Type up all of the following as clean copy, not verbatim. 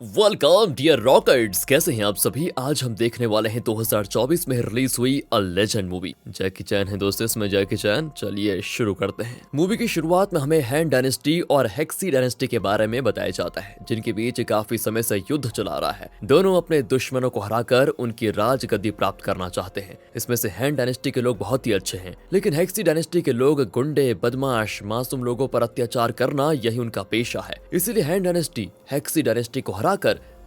Welcome dear rockets, कैसे हैं आप सभी। आज हम देखने वाले हैं 2024 में रिलीज हुई अ लेजेंड मूवी। जैकी चैन है दोस्तों इसमें, जैकी चैन। चलिए शुरू करते हैं। मूवी की शुरुआत में हमें हैन डायनेस्टी और हेक्सी डायनेस्टी के बारे में बताया जाता है, जिनके बीच काफी समय से युद्ध चला रहा है। दोनों अपने दुश्मनों को हराकर उनकी राज गद्दी प्राप्त करना चाहते हैं। इसमें से हैन डायनेस्टी के लोग बहुत ही अच्छे हैं, लेकिन हेक्सी डायनेस्टी के लोग गुंडे, बदमाश, मासूम लोगों पर अत्याचार करना यही उनका पेशा है। इसीलिए हैन डायनेस्टी हेक्सी डायनेस्टी को हराकर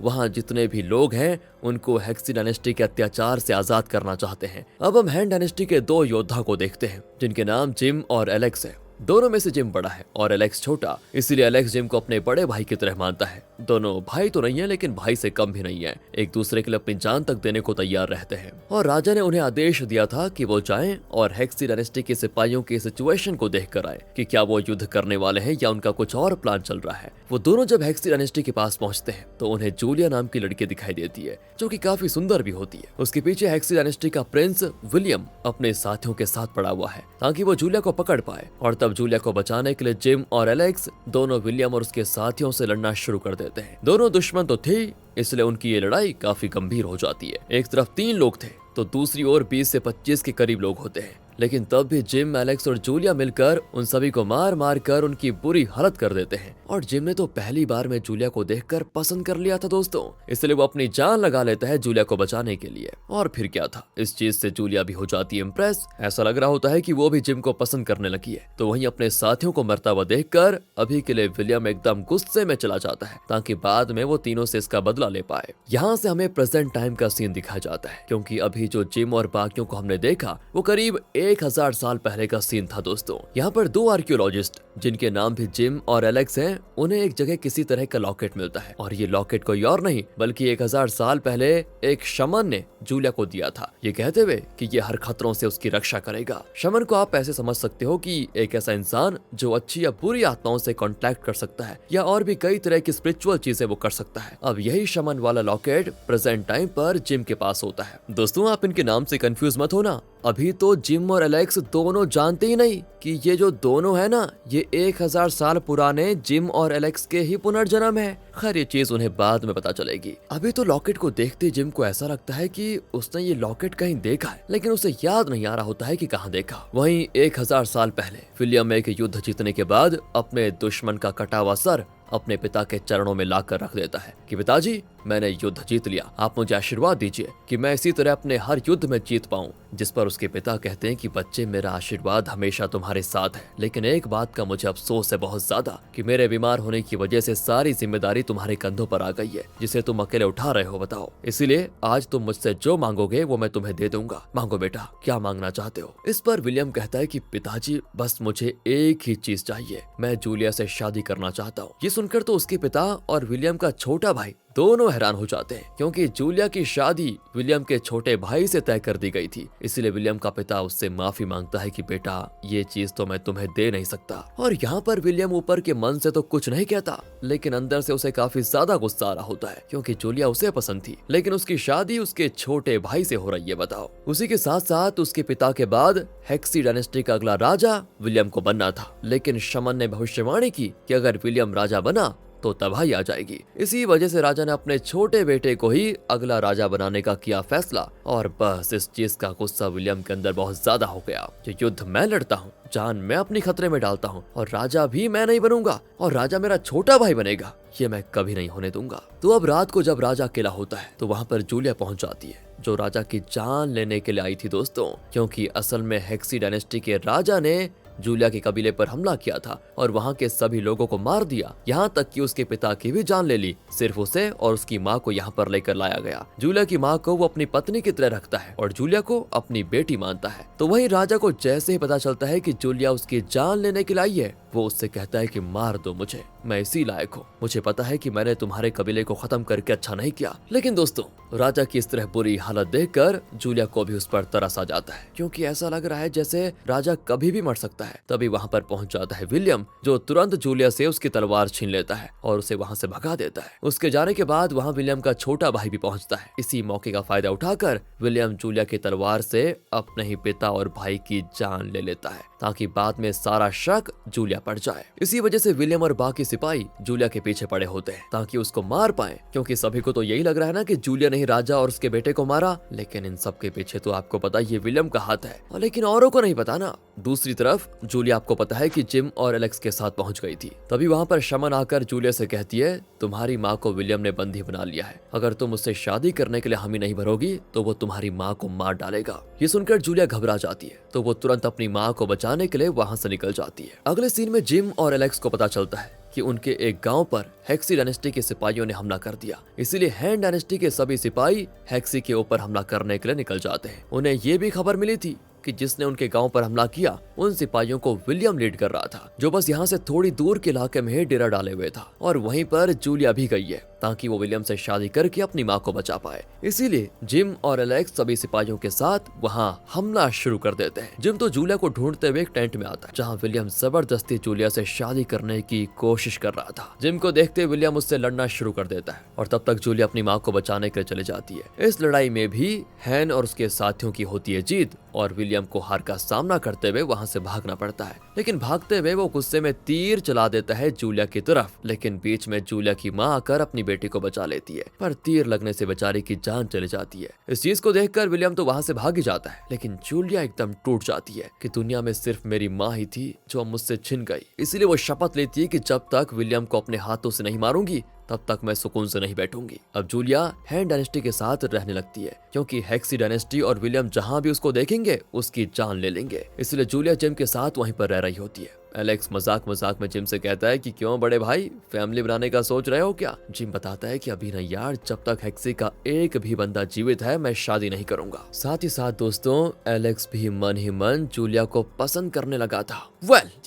वहाँ जितने भी लोग हैं उनको हेक्सी डायनेस्टी के अत्याचार से आजाद करना चाहते हैं। अब हम हैन डायनेस्टी के दो योद्धा को देखते हैं, जिनके नाम जिम और एलेक्स है। दोनों में से जिम बड़ा है और एलेक्स छोटा, इसीलिए एलेक्स जिम को अपने बड़े भाई की तरह मानता है। दोनों भाई तो नहीं है, लेकिन भाई से कम भी नहीं है। एक दूसरे के लिए अपनी जान तक देने को तैयार रहते हैं। और राजा ने उन्हें आदेश दिया था कि वो जाएं और हेक्सी डायनेस्टी के सिपाहियों की सिचुएशन को देख कर आए कि क्या वो युद्ध करने वाले हैं या उनका कुछ और प्लान चल रहा है। वो दोनों जब हेक्सी डायनेस्टी के पास पहुंचते हैं तो उन्हें जूलिया नाम की लड़की दिखाई देती है, जो कि काफी सुंदर भी होती है। उसके पीछे हेक्सी डायनेस्टी का प्रिंस विलियम अपने साथियों के साथ पड़ा हुआ है, ताकि वो जूलिया को पकड़ पाए। और तब जूलिया को बचाने के लिए जिम और एलेक्स दोनों विलियम और उसके साथियों से लड़ना शुरू कर देते हैं। दोनों दुश्मन तो थे, इसलिए उनकी ये लड़ाई काफी गंभीर हो जाती है। एक तरफ 3 लोग थे तो दूसरी ओर 20 से 25 के करीब लोग होते हैं। लेकिन तब भी जिम, एलेक्स और जूलिया मिलकर उन सभी को मार मार कर उनकी बुरी हालत कर देते हैं। और जिम ने तो पहली बार में जूलिया को देखकर पसंद कर लिया था दोस्तों, इसलिए वो अपनी जान लगा लेता है जूलिया को बचाने के लिए। और फिर क्या था, इस चीज से जूलिया भी हो जाती है इम्प्रेस। ऐसा लग रहा होता है कि वो भी जिम को पसंद करने लगी है। तो वहीं अपने साथियों को मरता हुआ देखकर अभी के लिए विलियम एकदम गुस्से में चला जाता है, ताकि बाद में वो तीनों से इसका बदला ले पाए। यहाँ से हमें प्रेजेंट टाइम का सीन दिखाया जाता है, क्योंकि अभी जो जिम और बाकियों को हमने देखा वो करीब 1000 साल पहले का सीन था दोस्तों। यहाँ पर 2 आर्कियोलॉजिस्ट, जिनके नाम भी जिम और एलेक्स हैं, उन्हें एक जगह किसी तरह का लॉकेट मिलता है। और ये लॉकेट कोई और नहीं बल्कि 1000 साल पहले एक शमन ने जूलिया को दिया था, ये कहते हुए कि ये हर खतरों से उसकी रक्षा करेगा। शमन को आप ऐसे समझ सकते हो कि एक ऐसा इंसान जो अच्छी या बुरी आत्माओं से कॉन्टैक्ट कर सकता है, या और भी कई तरह की स्पिरिचुअल चीजें वो कर सकता है। अब यही शमन वाला लॉकेट प्रेजेंट टाइम पर जिम के पास होता है। दोस्तों आप इनके नाम से कंफ्यूज मत होना, अभी तो जिम और एलेक्स दोनों जानते ही नहीं कि ये जो दोनों है ना, ये 1000 साल पुराने जिम और एलेक्स के ही पुनर्जन्म है। खैर ये चीज उन्हें बाद में पता चलेगी। अभी तो लॉकेट को देखते जिम को ऐसा लगता है कि उसने ये लॉकेट कहीं देखा है, लेकिन उसे याद नहीं आ रहा होता है कि कहाँ देखा। वहीं 1000 साल पहले विलियम एक युद्ध जीतने के बाद अपने दुश्मन का कटा हुआ सर अपने पिता के चरणों में लाकर रख देता है कि पिताजी, मैंने युद्ध जीत लिया, आप मुझे आशीर्वाद दीजिए कि मैं इसी तरह अपने हर युद्ध में जीत पाऊं। जिस पर उसके पिता कहते हैं कि बच्चे, मेरा आशीर्वाद हमेशा तुम्हारे साथ है, लेकिन एक बात का मुझे अफसोस है बहुत ज्यादा कि मेरे बीमार होने की वजह से सारी जिम्मेदारी तुम्हारे कंधों पर आ गई है, जिसे तुम अकेले उठा रहे हो। बताओ, इसीलिए आज तुम मुझसे जो मांगोगे वो मैं तुम्हें दे दूंगा। मांगो बेटा, क्या मांगना चाहते हो। इस पर विलियम कहता है कि पिताजी, बस मुझे एक ही चीज चाहिए, मैं जूलिया से शादी करना चाहता हूँ। ये सुनकर तो उसके पिता और विलियम का छोटा भाई दोनों हैरान हो जाते हैं, क्योंकि जूलिया की शादी विलियम के छोटे भाई से तय कर दी गई थी। इसलिए विलियम का पिता उससे माफी मांगता है कि बेटा, ये चीज तो मैं तुम्हें दे नहीं सकता। और यहाँ पर विलियम ऊपर के मन से तो कुछ नहीं कहता, लेकिन अंदर से उसे काफी ज्यादा गुस्सा आ रहा होता है, क्योंकि जूलिया उसे पसंद थी, लेकिन उसकी शादी उसके छोटे भाई से हो रही है। बताओ। उसी के साथ साथ उसके पिता के बाद हेक्सी डायनेस्टी का अगला राजा विलियम को बनना था, लेकिन शमन ने भविष्यवाणी की कि अगर विलियम राजा बना तो तबाही आ जाएगी। इसी वजह से राजा ने अपने छोटे बेटे को ही अगला राजा बनाने का किया फैसला। और बस इस चीज का गुस्सा विलियम के अंदर बहुत ज्यादा हो गया। ये युद्ध मैं लड़ता हूँ, जान मैं अपनी खतरे में डालता हूँ, और राजा भी मैं नहीं बनूंगा, और राजा मेरा छोटा भाई बनेगा, ये मैं कभी नहीं होने दूंगा। तो अब रात को जब राजा अकेला होता है तो वहाँ पर जूलिया पहुंच जाती है, जो राजा की जान लेने के लिए आई थी दोस्तों, क्योंकि असल में हेक्सी डायनेस्टी के राजा ने जूलिया के कबीले पर हमला किया था और वहाँ के सभी लोगों को मार दिया, यहाँ तक कि उसके पिता की भी जान ले ली। सिर्फ उसे और उसकी माँ को यहाँ पर लेकर लाया गया। जूलिया की माँ को वो अपनी पत्नी की तरह रखता है और जूलिया को अपनी बेटी मानता है। तो वहीं राजा को जैसे ही पता चलता है कि जूलिया उसकी जान लेने के लिए आई है, वो उससे कहता है कि मार दो मुझे, मैं इसी लायक हूँ। मुझे पता है कि मैंने तुम्हारे कबीले को खत्म करके अच्छा नहीं किया। लेकिन दोस्तों, राजा की इस तरह बुरी हालत देखकर जूलिया को भी उस पर तरस आ जाता है, क्योंकि ऐसा लग रहा है जैसे राजा कभी भी मर सकता है। तभी वहाँ पर पहुंच जाता है विलियम, जो तुरंत जूलिया से उसकी तलवार छीन लेता है और उसे वहाँ से भगा देता है। उसके जाने के बाद वहाँ विलियम का छोटा भाई भी पहुंचता है। इसी मौके का फायदा उठाकर विलियम जूलिया की तलवार से अपने ही पिता और भाई की जान ले लेता है, ताकि बाद में सारा शक जूलिया पड़ जाए। इसी वजह से विलियम और बाकी सिपाही जूलिया के पीछे पड़े होते हैं ताकि उसको मार पाए, क्योंकि सभी को तो यही लग रहा है ना कि जूलिया ने ही राजा और उसके बेटे को मारा, लेकिन इन सब के पीछे तो आपको पता ये विलियम का हाथ है, और लेकिन औरों को नहीं पता ना। दूसरी तरफ जूलिया आपको पता है कि जिम और एलेक्स के साथ पहुंच गई थी। तभी वहां पर शमन आकर जूलिया से कहती है, तुम्हारी माँ को विलियम ने बंदी बना लिया है, अगर तुम उससे शादी करने के लिए हामी नहीं भरोगी तो वो तुम्हारी माँ को मार डालेगा। ये सुनकर जूलिया घबरा जाती है, तो वो तुरंत अपनी माँ को बचाने के लिए वहां से निकल जाती है। अगले सीन में जिम और एलेक्स को पता चलता है कि उनके एक गांव पर हेक्सी डायनेस्टी के सिपाहियों ने हमला कर दिया, इसीलिए हैन डायनेस्टी के सभी सिपाही हेक्सी के ऊपर हमला करने के लिए निकल जाते हैं। उन्हें ये भी खबर मिली थी कि जिसने उनके गांव पर हमला किया उन सिपाहियों को विलियम लीड कर रहा था, जो बस यहाँ से थोड़ी दूर के इलाके में ही डेरा डाले हुए था, और वहीं पर जूलिया भी गई है ताकि वो विलियम से शादी करके अपनी माँ को बचा पाए। इसीलिए जिम और एलेक्स सभी सिपाहियों के साथ वहाँ हमला शुरू कर देते हैं। जिम तो जूलिया को ढूंढते हुए एक टेंट में आता है, जहाँ विलियम जबरदस्ती जूलिया से शादी करने की कोशिश कर रहा था। जिम को देखते विलियम उससे लड़ना शुरू कर देता है, और तब तक जूलिया अपनी माँ को बचाने के लिए चली जाती है। इस लड़ाई में भी हैन और उसके साथियों की होती है जीत, और विलियम को हार का सामना करते हुए वहां से भागना पड़ता है। लेकिन भागते हुए वो गुस्से में तीर चला देता है जूलिया की तरफ, लेकिन बीच में जूलिया की माँ आकर अपनी बेटी को बचा लेती है, पर तीर लगने से बेचारी की जान चली जाती है। इस चीज को देखकर विलियम तो वहां से भाग ही जाता है, लेकिन जूलिया एकदम टूट जाती है कि दुनिया में सिर्फ मेरी माँ ही थी जो अब मुझसे छिन गई। इसीलिए वो शपथ लेती है कि जब तक विलियम को अपने हाथों से नहीं मारूंगी तब तक मैं सुकून से नहीं बैठूंगी। अब जूलिया हैन डायनेस्टी के साथ रहने लगती है, क्योंकि हेक्सी डायनेस्टी और विलियम जहां भी उसको देखेंगे उसकी जान ले लेंगे। इसलिए जूलिया जिम के साथ वहीं पर रह रही होती है। एलेक्स मजाक मजाक में जिम से कहता है कि क्यों बड़े भाई, फैमिली बनाने का सोच रहे हो क्या? जिम बताता है कि अभी नहीं यार, जब तक हेक्सी का एक भी बंदा जीवित है मैं शादी नहीं करूंगा। साथ ही साथ दोस्तों एलेक्स भी मन ही मन जूलिया को पसंद करने लगा था।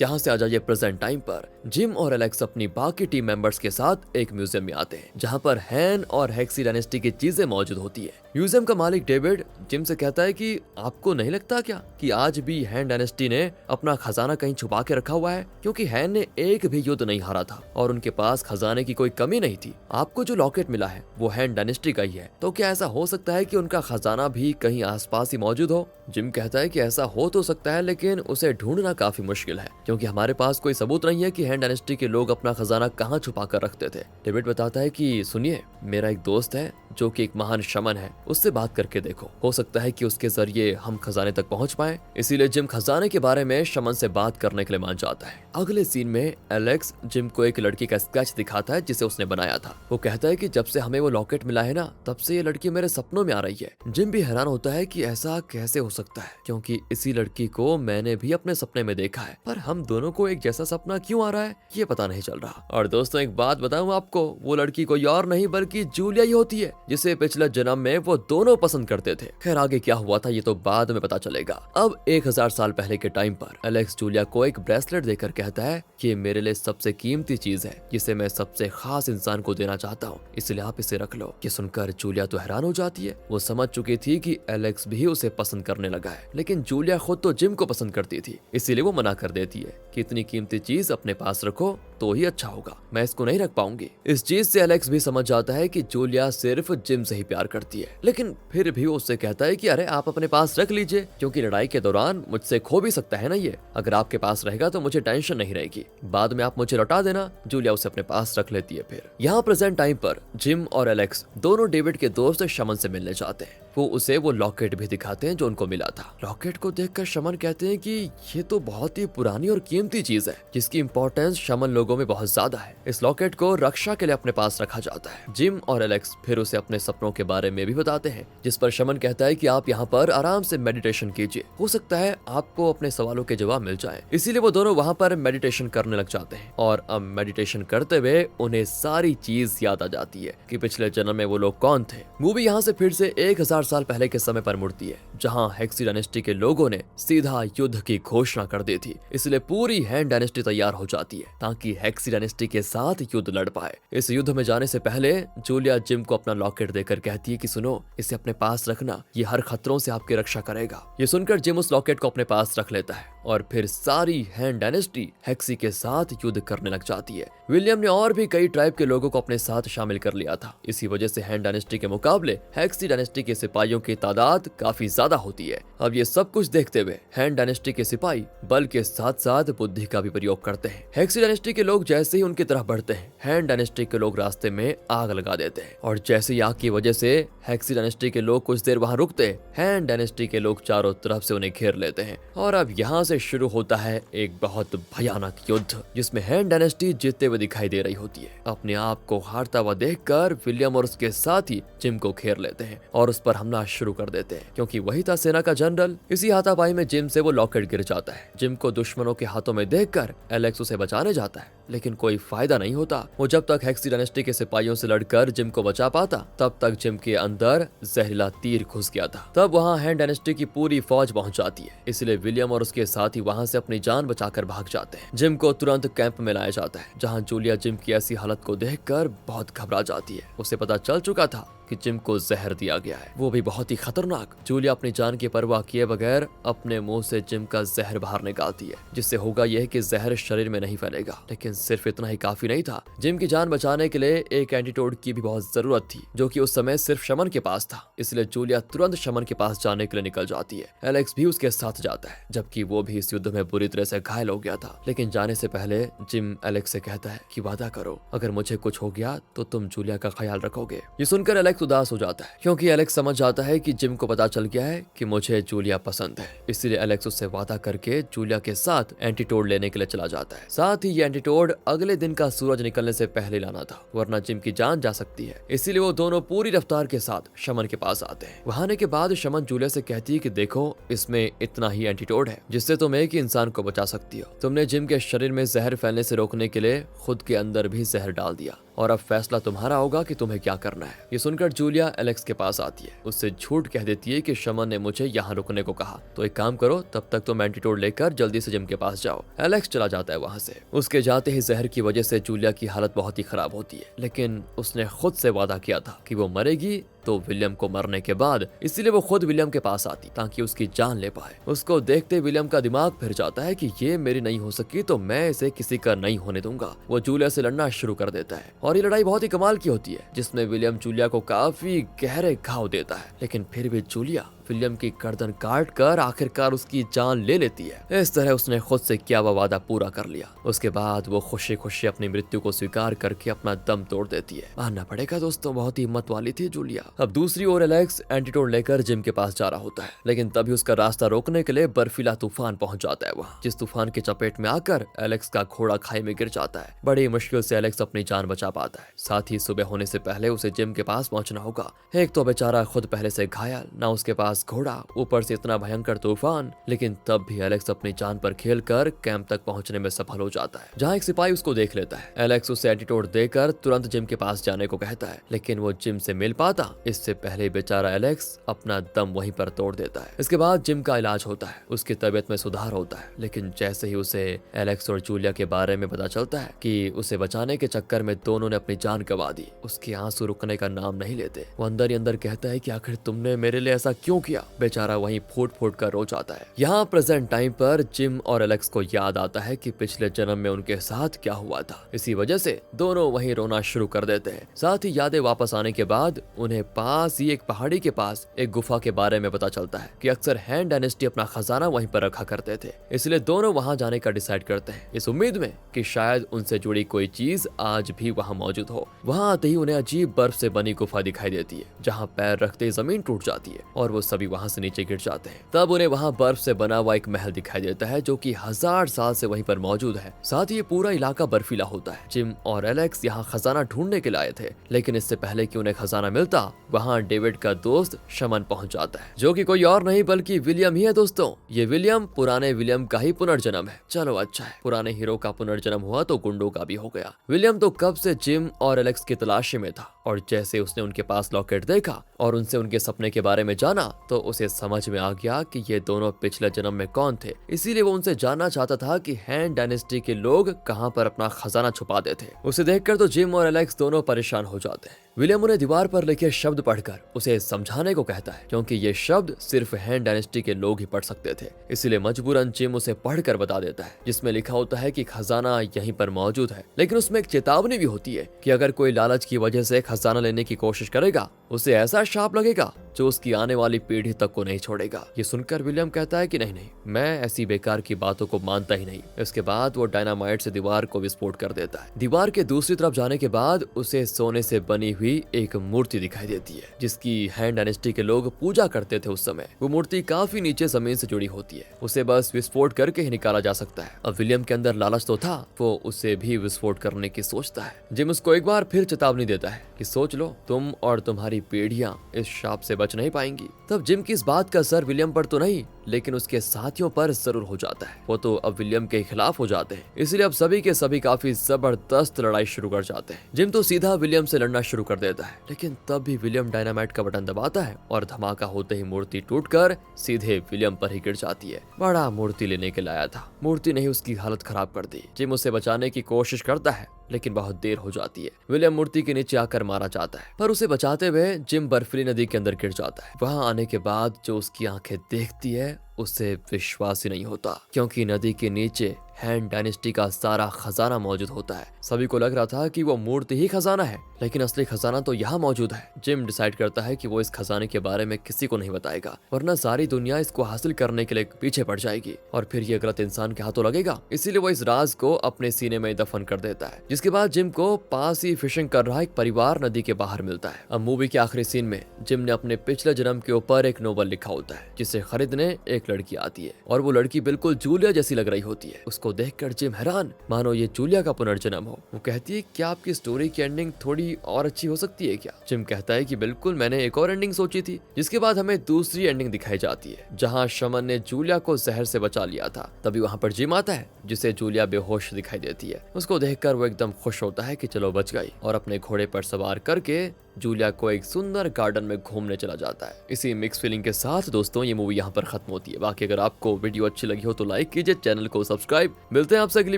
यहाँ से आ जाइए प्रेजेंट टाइम पर। जिम और एलेक्स अपनी बाकी टीम मेंबर्स के साथ एक म्यूजियम में आते हैं, जहाँ पर हैन और हेक्सी डायनेस्टी की चीजें मौजूद होती है। म्यूजियम का मालिक डेविड जिम से कहता है कि आपको नहीं लगता क्या कि आज भी हैन डायनेस्टी ने अपना खजाना कहीं छुपा के रखा हुआ है, क्योंकि हैन ने एक भी युद्ध नहीं हारा था और उनके पास खजाने की कोई कमी नहीं थी। आपको जो लॉकेट मिला है वो हैन डायनेस्टी का ही है, तो क्या ऐसा हो सकता है कि उनका खजाना भी कहीं आसपास ही मौजूद हो? जिम कहता है कि ऐसा हो तो सकता है, लेकिन उसे ढूंढना काफी मुश्किल है, क्योंकि हमारे पास कोई सबूत नहीं है कि हैन डायनेस्टी के लोग अपना खजाना कहाँ छुपा कर रखते थे। डेविड बताता है कि सुनिए, मेरा एक दोस्त है जो कि एक महान शमन है, उससे बात करके देखो, हो सकता है कि उसके जरिए हम खजाने तक पहुंच पाए। इसीलिए जिम खजाने के बारे में शमन से बात करने के लिए मान जाता है। अगले सीन में एलेक्स जिम को एक लड़की का स्केच दिखाता है जिसे उसने बनाया था। वो कहता है कि जब से हमें वो लॉकेट मिला है ना, तब से ये लड़की मेरे सपनों में आ रही है। जिम भी हैरान होता है कि ऐसा कैसे हो सकता है, क्योंकि इसी लड़की को मैंने भी अपने सपने में देखा है, पर हम दोनों को एक जैसा सपना क्यों आ रहा है ये पता नहीं चल रहा। और दोस्तों एक बात बताऊं आपको, वो लड़की कोई और नहीं बल्कि जूलिया ही होती है, जिसे पिछले जन्म में वो दोनों पसंद करते थे। खैर आगे क्या हुआ था ये तो बाद में पता चलेगा। अब 1000 साल पहले के टाइम पर एलेक्स जूलिया को एक ब्रेसलेट देकर कहता है कि ये मेरे लिए सबसे कीमती चीज है, जिसे मैं सबसे खास इंसान को देना चाहता हूँ, इसलिए आप इसे रख लो। ये सुनकर जूलिया तो हैरान हो जाती है। वो समझ चुकी थी कि एलेक्स भी उसे पसंद करने लगा है, लेकिन जूलिया खुद तो जिम को पसंद करती थी, इसीलिए वो मना कर देती है कि इतनी कीमती चीज अपने पास रखो तो ही अच्छा होगा, मैं इसको नहीं रख पाऊंगी। इस चीज से एलेक्स भी समझ जाता है कि जूलिया सिर्फ जिम से ही प्यार करती है, लेकिन फिर भी वो उससे कहता है कि अरे आप अपने पास रख लीजिए, क्योंकि लड़ाई के दौरान मुझसे खो भी सकता है ना ये, अगर आपके पास रहेगा तो मुझे टेंशन नहीं रहेगी, बाद में आप मुझे लौटा देना। जूलिया उसे अपने पास रख लेती है। फिर यहाँ प्रेजेंट टाइम पर जिम और एलेक्स दोनों डेविड के दोस्त शमन से मिलने जाते हैं। वो उसे वो लॉकेट भी दिखाते हैं जो उनको मिला था। लॉकेट को देखकर शमन कहते हैं कि ये तो बहुत ही पुरानी और कीमती चीज है, जिसकी इंपॉर्टेंस शमन लोगों में बहुत ज्यादा है। इस लॉकेट को रक्षा के लिए अपने पास रखा जाता है। जिम और एलेक्स फिर उसे अपने सपनों के बारे में भी बताते हैं, जिस पर शमन कहता है कि आप यहाँ पर आराम से मेडिटेशन कीजिए, हो सकता है आपको अपने सवालों के जवाब मिल जाए। इसीलिए वो दोनों वहाँ पर मेडिटेशन करने लग जाते हैं, और अब मेडिटेशन करते हुए उन्हें सारी चीज याद आ जाती है कि पिछले जन्म में वो लोग कौन थे। मूवी यहाँ से फिर से 1000 साल पहले के समय पर मुड़ती है, जहाँ हेक्सी डायनेस्टी के लोगों ने सीधा युद्ध की घोषणा कर दी थी। इसलिए पूरी हैन डायनेस्टी तैयार हो जाती है ताकि हेक्सी डायनेस्टी के साथ युद्ध लड़ पाए। इस युद्ध में जाने से पहले जूलिया जिम को अपना लॉकेट देकर कहती है कि सुनो, इसे अपने पास रखना, ये हर खतरों से आपकी रक्षा करेगा। ये सुनकर जिम उस लॉकेट को अपने पास रख लेता है और फिर सारी हैन डायनेस्टी हेक्सी के साथ युद्ध करने लग जाती है। विलियम ने और भी कई ट्राइब के लोगों को अपने साथ शामिल कर लिया था। इसी वजह से हैन डायनेस्टी के मुकाबले हेक्सी डायनेस्टी के सिपाहियों की तादाद काफी ज्यादा होती है। अब ये सब कुछ देखते हुए हैन डायनेस्टी के सिपाही बल के साथ साथ बुद्धि का भी प्रयोग करते हैं। हेक्सी डायनेस्टी के लोग जैसे ही उनकी तरफ बढ़ते हैं, हैन डायनेस्टी के लोग रास्ते में आग लगा देते हैं और जैसे ही आग की वजह से हेक्सी डायनेस्टी के लोग कुछ देर वहां रुकते, हैन डायनेस्टी के लोग चारों तरफ से उन्हें घेर लेते हैं। और अब यहाँ से शुरू होता है एक बहुत भयानक युद्ध जिसमें हैन डायनेस्टी जीतते हुए दिखाई दे रही होती है। अपने आप को हारता हुआ देखकर विलियम और उसके साथी जिम को घेर लेते हैं और उस पर हमला शुरू कर देते हैं, क्योंकि वही था सेना का जनरल। इसी हाथापाई में जिम से वो लॉकेट गिर जाता है। जिम को दुश्मनों के हाथों में देखकर एलेक्स उसे बचाने जाता है, लेकिन कोई फायदा नहीं होता। वो जब तक हेक्सी डायनेस्टी के सिपाहियों से लड़कर जिम को बचा पाता, तब तक जिम के अंदर जहरीला तीर घुस गया था। तब वहाँ हैन डायनेस्टी की पूरी फौज पहुंच जाती है, इसलिए विलियम और उसके साथी वहां से अपनी जान बचाकर भाग जाते हैं। जिम को तुरंत कैंप में लाया जाता है, जहाँ जूलिया जिम की ऐसी हालत को देखकर बहुत घबरा जाती है। उसे पता चल चुका था कि जिम को जहर दिया गया है, वो भी बहुत ही खतरनाक। जूलिया अपनी जान की परवाह किए बगैर अपने मुंह से जिम का जहर बाहर निकालती है, जिससे होगा यह कि जहर शरीर में नहीं फैलेगा। लेकिन सिर्फ इतना ही काफी नहीं था। जिम की जान बचाने के लिए एक एंटीडोट की भी बहुत जरूरत थी, जो कि उस समय सिर्फ शमन के पास था। इसलिए जूलिया तुरंत शमन के पास जाने के लिए निकल जाती है। एलेक्स भी उसके साथ जाता है, जबकि वो भी इस युद्ध में बुरी तरह से घायल हो गया था। लेकिन जाने से पहले जिम एलेक्स से कहता है कि वादा करो, अगर मुझे कुछ हो गया तो तुम जूलिया का ख्याल रखोगे। ये सुनकर एलेक्स उदास हो जाता है, क्योंकि एलेक्स समझ जाता है कि जिम को पता चल गया है कि मुझे जूलिया पसंद है। इसलिए एलेक्स उससे वादा करके जूलिया के साथ एंटीटोड लेने के लिए चला जाता है। साथ ही ये एंटीटोड अगले दिन का सूरज निकलने से पहले लाना था, वरना जिम की जान जा सकती है। इसीलिए वो दोनों पूरी रफ्तार के साथ शमन के पास आते हैं। वहां आने के बाद शमन जूलिया से कहती है कि देखो, इसमें इतना ही एंटीटोड है जिससे तुम एक ही इंसान को बचा सकती हो। तुमने जिम के शरीर में जहर फैलने से रोकने के लिए खुद के अंदर भी जहर डाल दिया, और अब फैसला तुम्हारा होगा कि तुम्हें क्या करना है। ये सुनकर जूलिया एलेक्स के पास आती है, उससे झूठ कह देती है कि शमन ने मुझे यहाँ रुकने को कहा, तो एक काम करो, तब तक तुम एंटीटोड लेकर जल्दी से जिम के पास जाओ। एलेक्स चला जाता है वहाँ से। उसके जाते ही जहर की वजह से जूलिया की हालत बहुत ही खराब होती है, लेकिन उसने खुद से वादा किया था कि वो मरेगी तो विलियम को मरने के बाद, इसीलिए वो खुद विलियम के पास आती ताकि उसकी जान ले पाए। उसको देखते विलियम का दिमाग फिर जाता है कि ये मेरी नहीं हो सकी तो मैं इसे किसी का नहीं होने दूंगा। वो जूलिया से लड़ना शुरू कर देता है और ये लड़ाई बहुत ही कमाल की होती है, जिसमें विलियम जूलिया को काफी गहरे घाव देता है, लेकिन फिर भी जूलिया विलियम की गर्दन काट कर आखिरकार उसकी जान ले लेती है। इस तरह उसने खुद से किया हुआ वादा पूरा कर लिया। उसके बाद वो खुशी खुशी अपनी मृत्यु को स्वीकार करके अपना दम तोड़ देती है। मानना पड़ेगा दोस्तों, बहुत ही हिम्मत वाली थी जूलिया। अब दूसरी ओर एलेक्स एंटीटोड लेकर जिम के पास जा रहा होता है, लेकिन तभी उसका रास्ता रोकने के लिए बर्फीला तूफान पहुंच जाता है वहाँ, जिस तूफान की चपेट में आकर एलेक्स का घोड़ा खाई में गिर जाता है। बड़ी मुश्किल से एलेक्स अपनी जान बचा पाता है। साथ ही सुबह होने से पहले उसे जिम के पास पहुंचना होगा। एक तो बेचारा खुद पहले से घायल, ना उसके पास घोड़ा, ऊपर से इतना भयंकर तूफान, लेकिन तब भी एलेक्स अपनी जान पर खेलकर कैंप तक पहुंचने में सफल हो जाता है, जहां एक सिपाही उसको देख लेता है। एलेक्स उसे एंटीटोड देकर तुरंत जिम के पास जाने को कहता है, लेकिन वो जिम से मिल पाता इससे पहले बेचारा एलेक्स अपना दम वहीं पर तोड़ देता है। इसके बाद जिम का इलाज होता है, उसकी तबीयत में सुधार होता है, लेकिन जैसे ही उसे एलेक्स और जूलिया के बारे में पता चलता है कि उसे बचाने के चक्कर में दोनों ने अपनी जान गंवा दी, उसके आंसू रुकने का नाम नहीं लेते। वो अंदर ही अंदर कहता है कि आखिर तुमने मेरे लिए ऐसा क्यों किया। बेचारा वहीं फूट फूट कर रो जाता है। यहाँ प्रेजेंट टाइम पर जिम और एलेक्स को याद आता है कि पिछले जन्म में उनके साथ क्या हुआ था। इसी वजह से दोनों वहीं रोना शुरू कर देते हैं। साथ ही यादें वापस आने के बाद उन्हें पास ही एक पहाड़ी के पास एक गुफा के बारे में पता चलता है कि अक्सर हैन डायनेस्टी अपना खजाना वहीं पर रखा करते थे। इसलिए दोनों वहां जाने का डिसाइड करते हैं, इस उम्मीद में कि शायद उनसे जुड़ी कोई चीज आज भी वहां मौजूद हो। वहां आते ही उन्हें अजीब बर्फ से बनी गुफा दिखाई देती है, जहां पैर रखते ही जमीन टूट जाती है और वो सभी वहां से नीचे गिर जाते हैं। तब उन्हें वहां बर्फ से बना हुआ एक महल दिखाई देता है, जो कि 1000 साल से वहीं पर मौजूद है। साथ ही ये पूरा इलाका बर्फीला होता है। जिम और एलेक्स यहाँ खजाना ढूंढने के लिए आए थे, लेकिन इससे पहले कि उन्हें खजाना मिलता, वहाँ डेविड का दोस्त शमन पहुंच जाता है, जो कि कोई और नहीं बल्कि विलियम ही है। दोस्तों, ये विलियम पुराने विलियम का ही पुनर्जन्म है। चलो अच्छा है, पुराने हीरो का पुनर्जन्म हुआ तो गुंडों का भी हो गया। विलियम तो कब से जिम और एलेक्स की तलाशी में था और जैसे उसने उनके पास लॉकेट देखा और उनसे उनके सपने के बारे में जाना तो उसे समझ में आ गया कि ये दोनों पिछले जन्म में कौन थे। इसीलिए वो उनसे जानना चाहता था कि हैन डायनेस्टी के लोग कहां पर अपना खजाना छुपाते थे। उसे देखकर तो जिम और एलेक्स दोनों परेशान हो जाते हैं। विलियम उन्हें दीवार पर लिखे शब्द पढ़कर उसे समझाने को कहता है, क्योंकि ये शब्द सिर्फ हैन डायनेस्टी के लोग ही पढ़ सकते थे। इसीलिए मजबूरन जिम उसे पढ़कर बता देता है, जिसमें लिखा होता है कि खजाना यहीं पर मौजूद है, लेकिन उसमें एक चेतावनी भी होती है कि अगर कोई लालच की वजह से खजाना लेने की कोशिश करेगा उसे ऐसा शाप लगेगा जो उसकी आने वाली पीढ़ी तक को नहीं छोड़ेगा। ये सुनकर विलियम कहता है कि नहीं, मैं ऐसी बेकार की बातों को मानता ही नहीं। इसके बाद वो डायनामाइट से दीवार को विस्फोट कर देता है। दीवार के दूसरी तरफ जाने के बाद उसे सोने से बनी हुई एक मूर्ति दिखाई देती है, जिसकी हैन डायनेस्टी के लोग पूजा करते थे उस समय। वो मूर्ति काफी नीचे जमीन से जुड़ी होती है, उसे बस विस्फोट करके ही निकाला जा सकता है। अब विलियम के अंदर लालच तो था, वो उसे भी विस्फोट करने की सोचता है। जिम उसको एक बार फिर चेतावनी देता है कि सोच लो, तुम और तुम्हारी पीढ़ियां इस शाप से बच नहीं पाएंगी। तब जिम की इस बात का असर विलियम पर तो नहीं, लेकिन उसके साथियों पर जरूर हो जाता है। वो तो अब विलियम के खिलाफ हो जाते हैं, इसलिए अब सभी के सभी काफी जबरदस्त लड़ाई शुरू कर जाते हैं। जिम तो सीधा विलियम से लड़ना शुरू कर देता है, लेकिन तब भी विलियम डायनामाइट का बटन दबाता है और धमाका होते ही मूर्ति टूटकर सीधे विलियम पर ही गिर जाती है। बड़ा मूर्ति लेने के लाया था, मूर्ति ने ही उसकी हालत खराब कर दी। जिम उसे बचाने की कोशिश करता है, लेकिन बहुत देर हो जाती है। विलियम मूर्ति के नीचे आकर मारा जाता है, पर उसे बचाते हुए जिम बर्फीली नदी के अंदर गिर जाता है। वहां आने के बाद जो उसकी आंखें देखती है उसे विश्वास ही नहीं होता, क्योंकि नदी के नीचे हैन डायनेस्टी का सारा खजाना मौजूद होता है। सभी को लग रहा था कि वो मूर्ति ही खजाना है, लेकिन असली खजाना तो यहाँ मौजूद है। जिम डिसाइड करता है कि वो इस खजाने के बारे में किसी को नहीं बताएगा, वरना सारी दुनिया इसको हासिल करने के लिए पीछे पड़ जाएगी और फिर ये गलत इंसान के हाथों लगेगा। इसीलिए वो इस राज को अपने सीने में दफन कर देता है। जिसके बाद जिम को पास ही फिशिंग कर रहा एक परिवार नदी के बाहर मिलता है। अब मूवी के आखिरी सीन में जिम ने अपने पिछले जन्म के ऊपर एक नोवेल लिखा होता है, जिसे खरीदने एक लड़की आती है और वो लड़की बिल्कुल जूलिया जैसी लग रही होती है। उसको देखकर जिम हैरान, मानो ये जूलिया का पुनर्जन्म हो। वो कहती है, क्या आपकी स्टोरी की एंडिंग थोड़ी और अच्छी हो सकती है क्या? जिम कहता है कि बिल्कुल, मैंने एक और एंडिंग सोची थी। जिसके बाद हमें दूसरी एंडिंग दिखाई जाती है, जहाँ शमन ने जूलिया को जहर से बचा लिया था। तभी वहाँ पर जिम आता है, जिसे जूलिया बेहोश दिखाई देती है। उसको देखकर वो एकदम खुश होता है कि चलो बच गई, और अपने घोड़े पर सवार करके जूलिया को एक सुंदर गार्डन में घूमने चला जाता है। इसी मिक्स फीलिंग के साथ दोस्तों ये मूवी यहाँ पर खत्म होती है। बाकी अगर आपको वीडियो अच्छी लगी हो तो लाइक कीजिए, चैनल को सब्सक्राइब। मिलते हैं आपसे अगली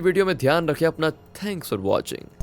वीडियो में, ध्यान रखें अपना। Thanks for watching.